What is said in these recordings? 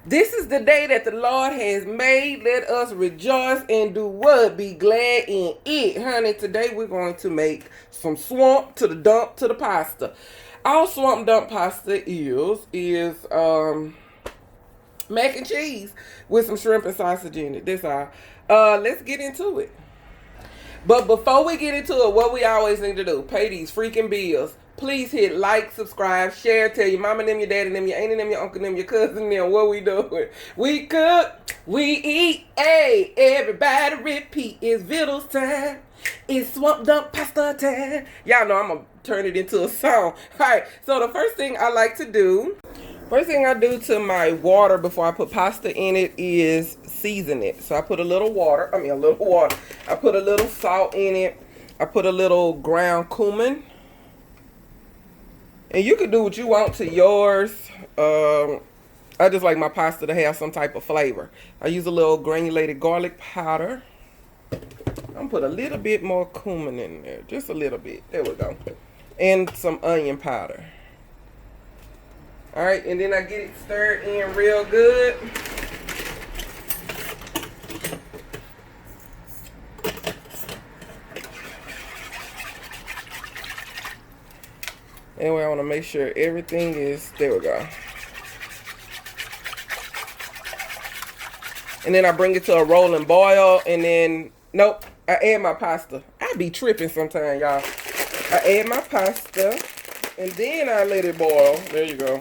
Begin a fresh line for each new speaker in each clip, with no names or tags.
This is the day that the Lord has made. Let us rejoice and do what? Be glad in it. Honey, today we're going to make some swamp to the dump to the pasta. All swamp dump pasta is mac and cheese with some shrimp and sausage in it. That's all. Let's get into it. But before we get into it, what we always need to do, pay these freaking bills. Please hit like, subscribe, share, tell your mama them, your daddy them, your auntie them, your uncle them, your cousin them, what we doing. We cook, we eat, hey, everybody repeat. It's Vittle's time. It's swamp dump pasta time. Y'all know I'm going to turn it into a song. Alright, so the first thing I like to do, first thing I do to my water before I put pasta in it is season it. So I put a little water. I put a little salt in it. I put a little ground cumin. And you can do what you want to yours. I just like my pasta to have some type of flavor. I use a little granulated garlic powder. I'm going to put a little bit more cumin in there. Just a little bit. There we go. And some onion powder. Alright, and then I get it stirred in real good. Anyway, I want to make sure everything is, there we go. And then I bring it to a rolling boil, and then, nope, I add my pasta. I be tripping sometimes, y'all. I add my pasta, and then I let it boil. There you go.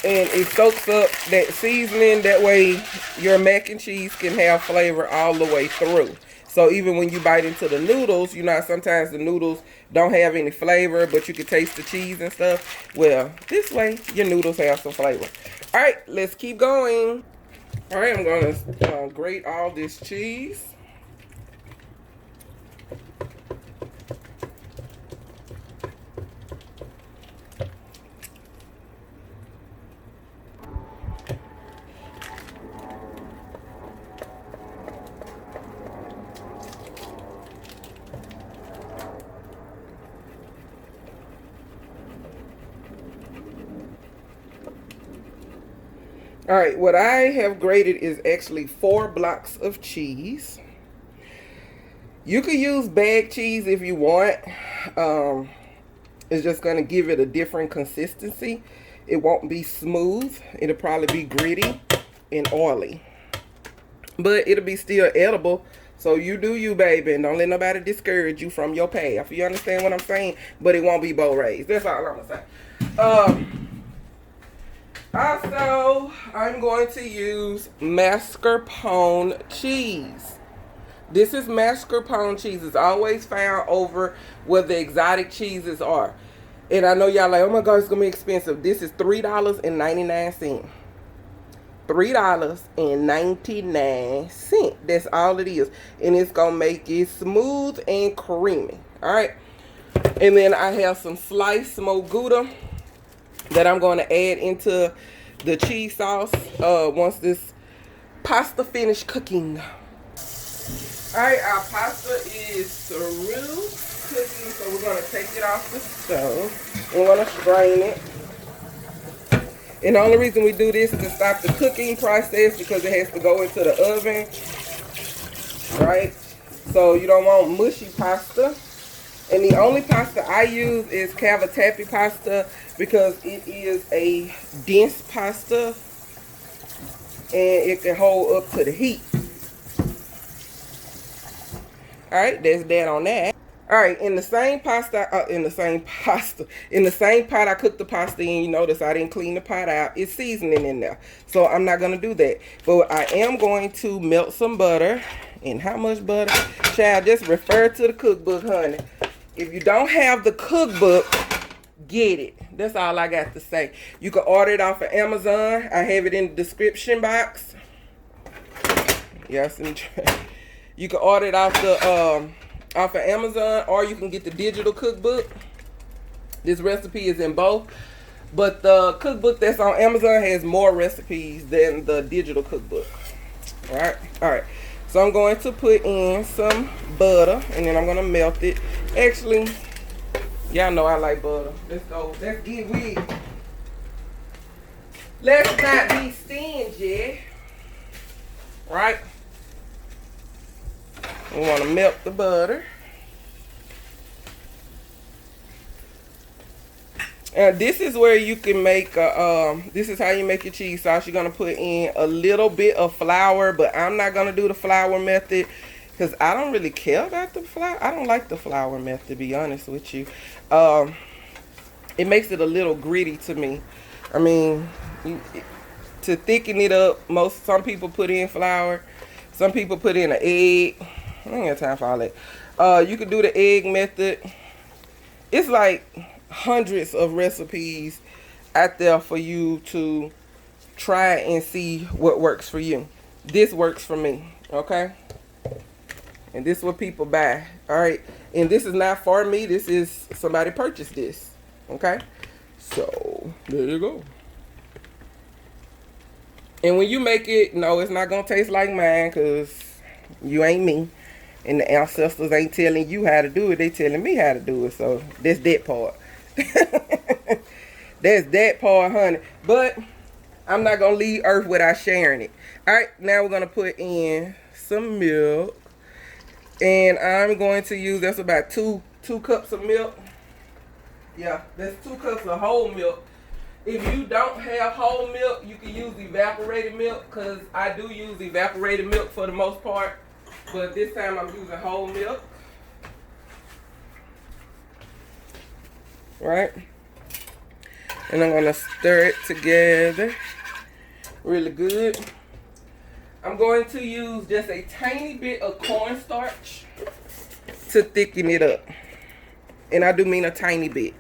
And it soaks up that seasoning. That way your mac and cheese can have flavor all the way through. So even when you bite into the noodles, you know, sometimes the noodles don't have any flavor, but you can taste the cheese and stuff. Well, this way your noodles have some flavor. All right, let's keep going. All right, I'm going to grate all this cheese. All right, what I have grated is actually 4 blocks of cheese. You could use bag cheese if you want. It's just going to give it a different consistency. It won't be smooth. It'll probably be gritty and oily. But it'll be still edible. So you do you, baby, and don't let nobody discourage you from your path. You understand what I'm saying? But it won't be Beaux Raes. That's all I'm going to say. Also, I'm going to use mascarpone cheese. This is mascarpone cheese. It's always found over where the exotic cheeses are. And I know y'all like, oh my God, it's going to be expensive. This is $3.99. $3.99. That's all it is. And it's going to make it smooth and creamy. Alright. And then I have some sliced smoked Gouda that I'm going to add into the cheese sauce once this pasta finished cooking. Alright, our pasta is through cooking, so we're going to take it off the stove. We're going to strain it. And the only reason we do this is to stop the cooking process because it has to go into the oven. Right? So you don't want mushy pasta. And the only pasta I use is cavatappi pasta because it is a dense pasta and it can hold up to the heat. Alright, that's that on that. Alright, in the same pot I cooked the pasta in, you notice I didn't clean the pot out. It's seasoning in there. So I'm not going to do that. But I am going to melt some butter. And how much butter? Child, just refer to the cookbook, honey. If you don't have the cookbook, get it. That's all I got to say. You can order it off of Amazon. I have it in the description box. Yes, you can order it off of Amazon, or you can get the digital cookbook. This recipe is in both, but the cookbook that's on Amazon has more recipes than the digital cookbook. All right. So I'm going to put in some butter, and then I'm going to melt it. Actually, Y'all know I like butter. Let's go. Let's get with it. Let's not be stingy. Right? We want to melt the butter. And this is where you can make this is how you make your cheese sauce. You're going to put in a little bit of flour, but I'm not going to do the flour method because I don't really care about the flour. I don't like the flour method, to be honest with you. It makes it a little gritty to me. I mean, to thicken it up, some people put in flour. Some people put in an egg. I don't have time for all that. You could do the egg method. It's like hundreds of recipes out there for you to try and see what works for you. This works for me, okay? And this is what people buy, all right? And this is not for me. This is somebody purchased this, okay? So there you go. And when you make it, no, it's not gonna taste like mine because you ain't me. And the ancestors ain't telling you how to do it. They telling me how to do it. So that's that part. That's that part, honey. But I'm not gonna leave Earth without sharing it. All right, now we're gonna put in some milk, and I'm going to use, that's about two cups of milk. Yeah, that's 2 cups of whole milk. If you don't have whole milk, you can use evaporated milk, because I do use evaporated milk for the most part. But this time I'm using whole milk. Right? And I'm going to stir it together really good. I'm going to use just a tiny bit of cornstarch to thicken it up. And I do mean a tiny bit.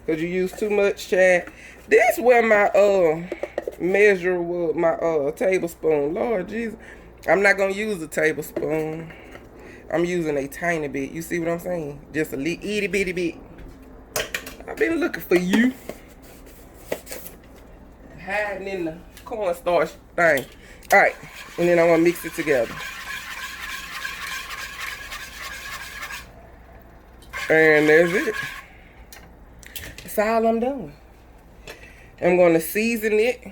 Because you use too much, Chad. This where my measure with my tablespoon. Lord Jesus. I'm not going to use a tablespoon. I'm using a tiny bit. You see what I'm saying? Just a little itty bitty bit. I've been looking for you. Hiding in the cornstarch thing. Alright. And then I'm going to mix it together. And there's it. That's all I'm doing. I'm going to season it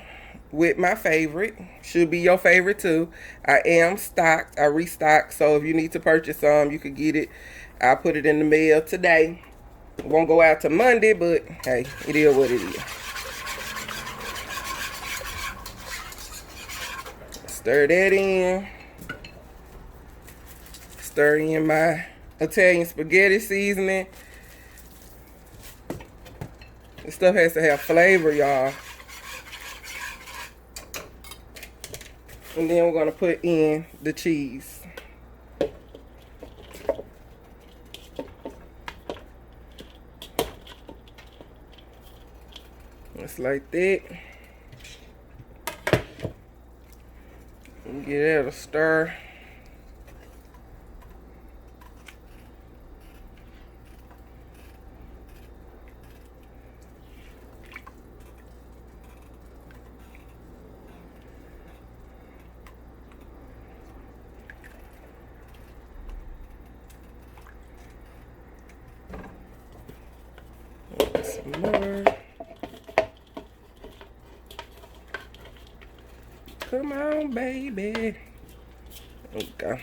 with my favorite. Should be your favorite too. I am stocked. I restocked. So if you need to purchase some, you could get it. I'll put it in the mail today. It won't go out to Monday, but hey, it is what it is. Stir that in. Stir in my Italian spaghetti seasoning. This stuff has to have flavor, y'all. And then we're going to put in the cheese. Just like that. And give that a stir. Some more. Come on, baby. Okay.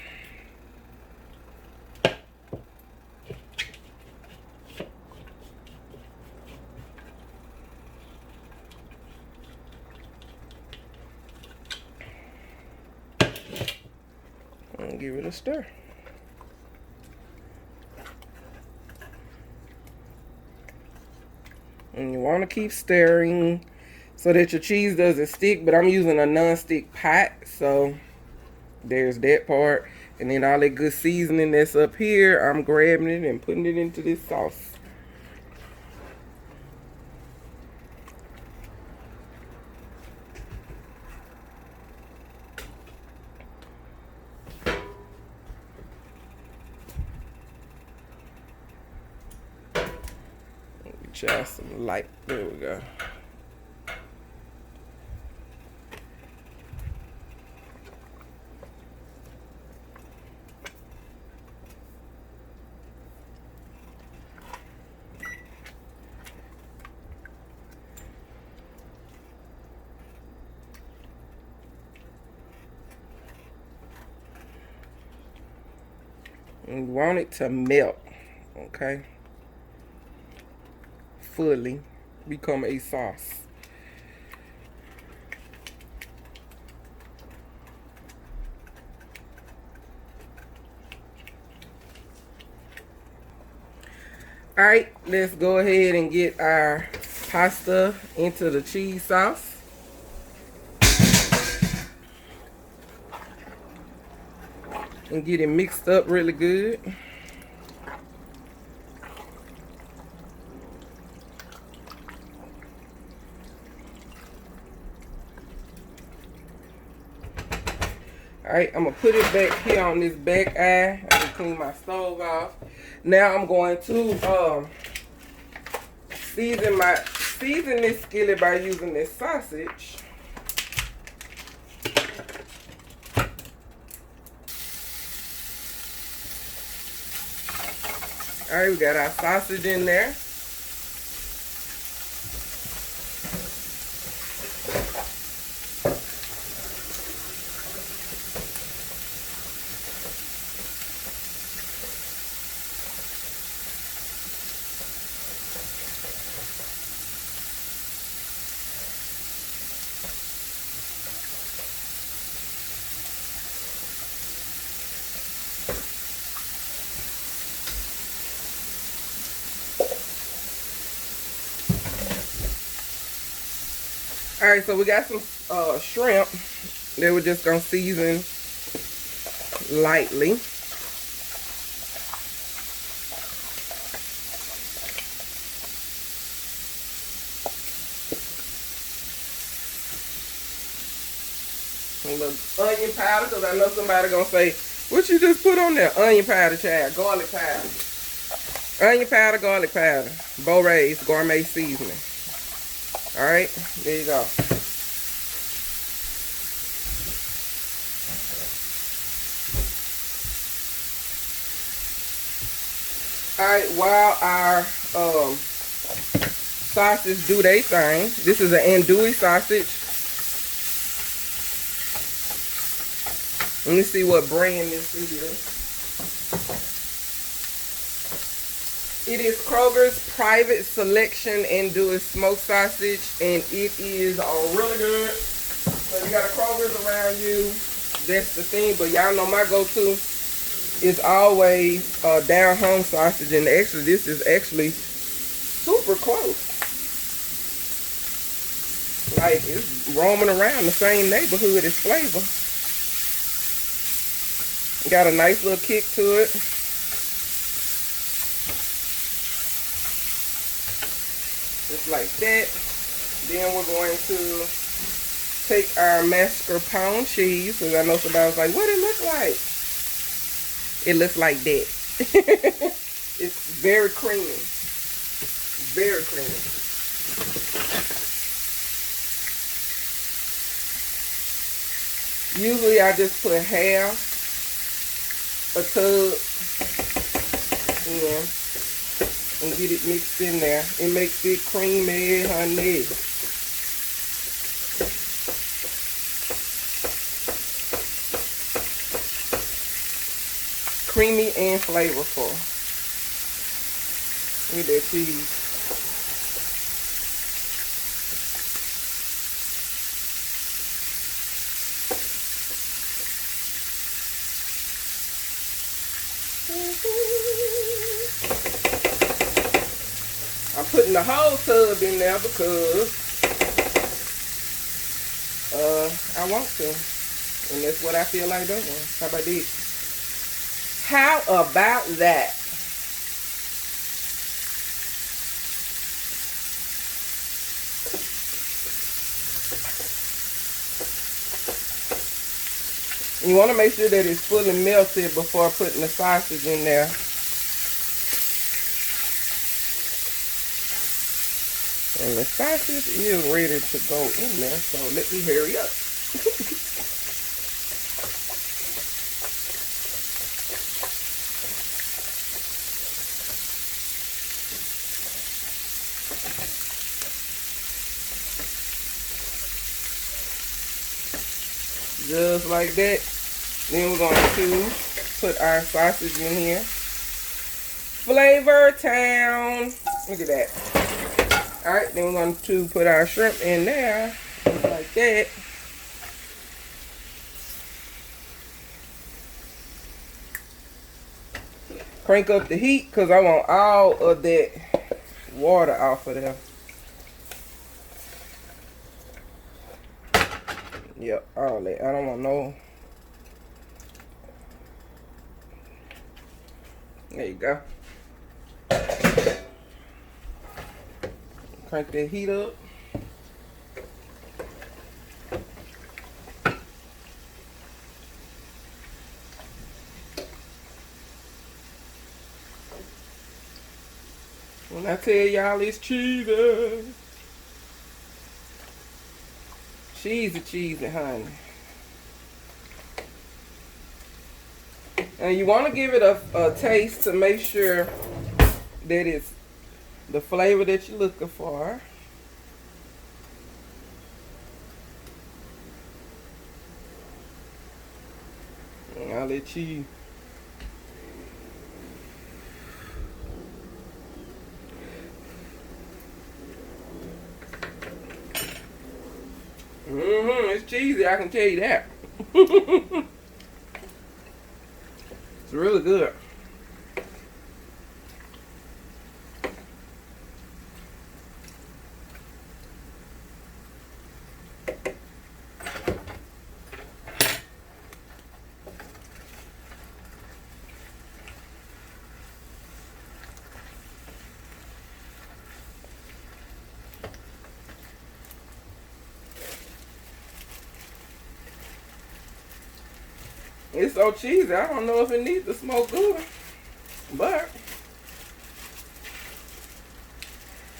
And give it a stir. And you want to keep stirring so that your cheese doesn't stick. But I'm using a non-stick pot, so there's that part. And then all that good seasoning that's up here, I'm grabbing it and putting it into this sauce. Try some light. There we go. And you want it to melt, okay? Fully become a sauce. All right, let's go ahead and get our pasta into the cheese sauce. And get it mixed up really good. All right, I'm gonna put it back here on this back eye. I'm gonna clean my stove off. Now I'm going to season this skillet by using this sausage. All right, we got our sausage in there. All right, so we got some shrimp that we're just gonna season lightly. A little onion powder, because I know somebody gonna say, what you just put on there? Onion powder, child. Garlic powder. Onion powder, garlic powder. Beaux Raes gourmet seasoning. Alright, there you go. Alright, while our sausage do their thing, this is an andouille sausage. Let me see what brand this is. It is Kroger's Private Selection Andouille Smoked Sausage, and it is really good. So you got a Kroger's around you, that's the thing. But y'all know my go-to is always down home sausage, and actually this is actually super close. Like, it's roaming around the same neighborhood as flavor. Got a nice little kick to it. Just like that. Then we're going to take our mascarpone cheese, because I know somebody was like, what it look like? It looks like that. It's very creamy. Very creamy. Usually I just put half a tub in and get it mixed in there. It makes it creamy, honey. Creamy and flavorful. Look at that cheese. I'm putting the whole tub in there because I want to, and that's what I feel like doing. How about this? How about that? You want to make sure that it's fully melted before putting the sausage in there. And the sausage is ready to go in there, so let me hurry up. Just like that. Then we're going to put our sausage in here. Flavor Town. Look at that. Alright, then we're going to put our shrimp in there. Just like that. Crank up the heat because I want all of that water off of there. Yep, all that. I don't want no. There you go. Crank that heat up. When I tell y'all it's cheesy. Cheesy, honey. And you want to give it a taste to make sure that it's the flavor that you're looking for. And all that cheese. It's cheesy, I can tell you that. It's really good. It's so cheesy, I don't know if it needs the smoked Gouda, but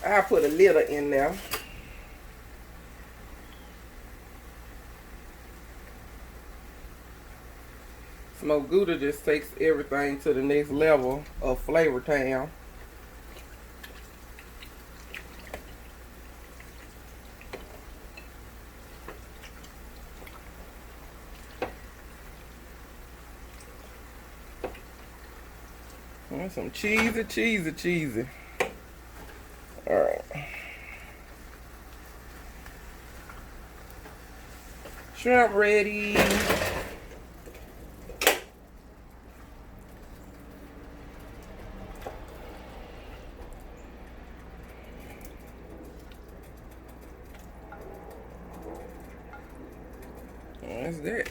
I'll put a little in there. Smoked Gouda just takes everything to the next level of Flavor Town. And some cheesy. Alright. Shrimp ready. That's that.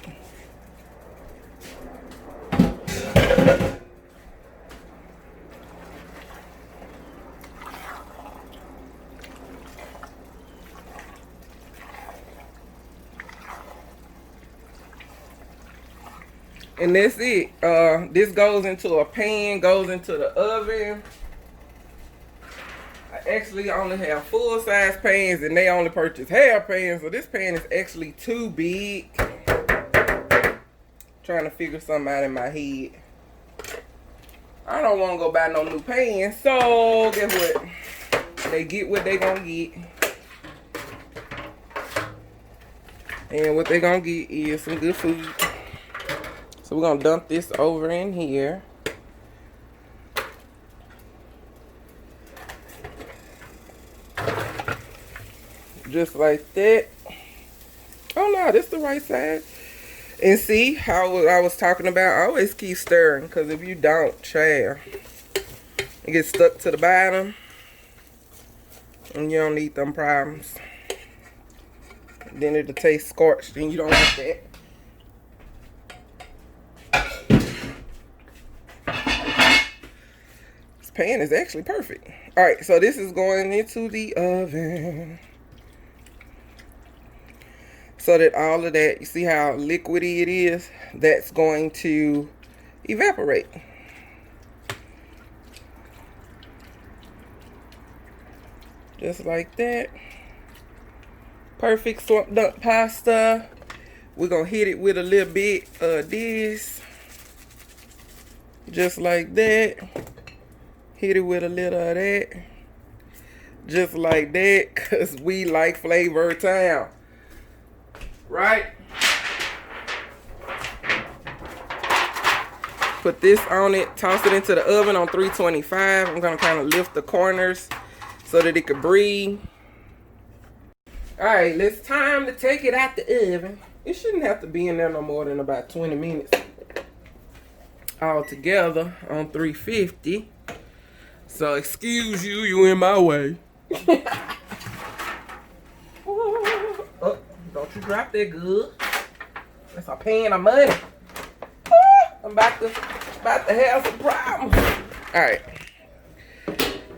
And that's it. This goes into a pan, goes into the oven. I actually only have full-size pans, and they only purchase half pans, so this pan is actually too big. Trying to figure something out in my head. I don't want to go buy no new pan, so guess what? They get what they gonna get. And what they gonna get is some good food. So we're going to dump this over in here. Just like that. Oh no, this is the right side. And see how I was talking about? Always keep stirring, because if you don't, child, it gets stuck to the bottom. And you don't need them problems. Then it'll taste scorched, and you don't want that. Pan is actually perfect. All right, so this is going into the oven so that all of that, you see how liquidy it is, that's going to evaporate. Just like that. Perfect swamp duck pasta. We're gonna hit it with a little bit of this, just like that. Hit it with a little of that. Just like that, because we like Flavor Town. Right? Put this on it. Toss it into the oven on 325. I'm going to kind of lift the corners so that it could breathe. Alright, it's time to take it out the oven. It shouldn't have to be in there no more than about 20 minutes. All together on 350. So excuse you, you in my way. Oh, don't you drop that good. That's a pan of money. I'm about to have some problems. Alright.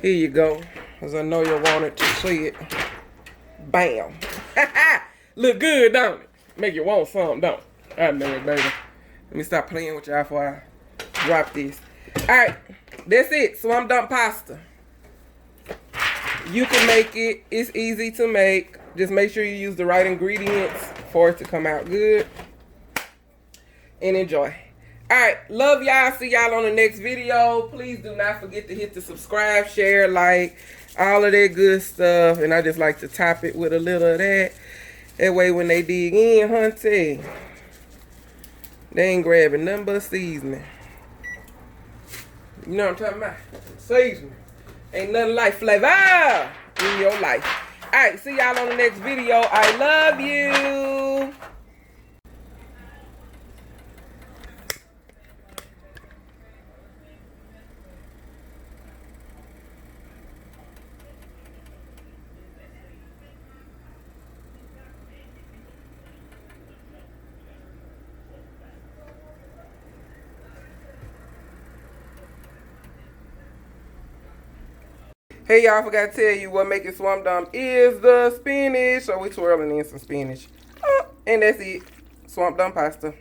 Here you go. Because I know you wanted to see it. Bam. Look good, don't it? Make you want something, don't it? I know it, baby. Let me stop playing with y'all before I drop this. Alright. That's it. Swamp dump pasta. You can make it. It's easy to make. Just make sure you use the right ingredients for it to come out good. And enjoy. Alright, love y'all. See y'all on the next video. Please do not forget to hit the subscribe, share, like, all of that good stuff. And I just like to top it with a little of that. That way when they dig in, hunty, they ain't grabbing nothing but seasoning. You know what I'm talking about? Seasoning. Ain't nothing like flavor in your life. Alright, see y'all on the next video. I love you. Hey y'all, forgot to tell you what making swamp dump is the spinach. So we twirling in some spinach. Oh, and that's it. Swamp dump pasta.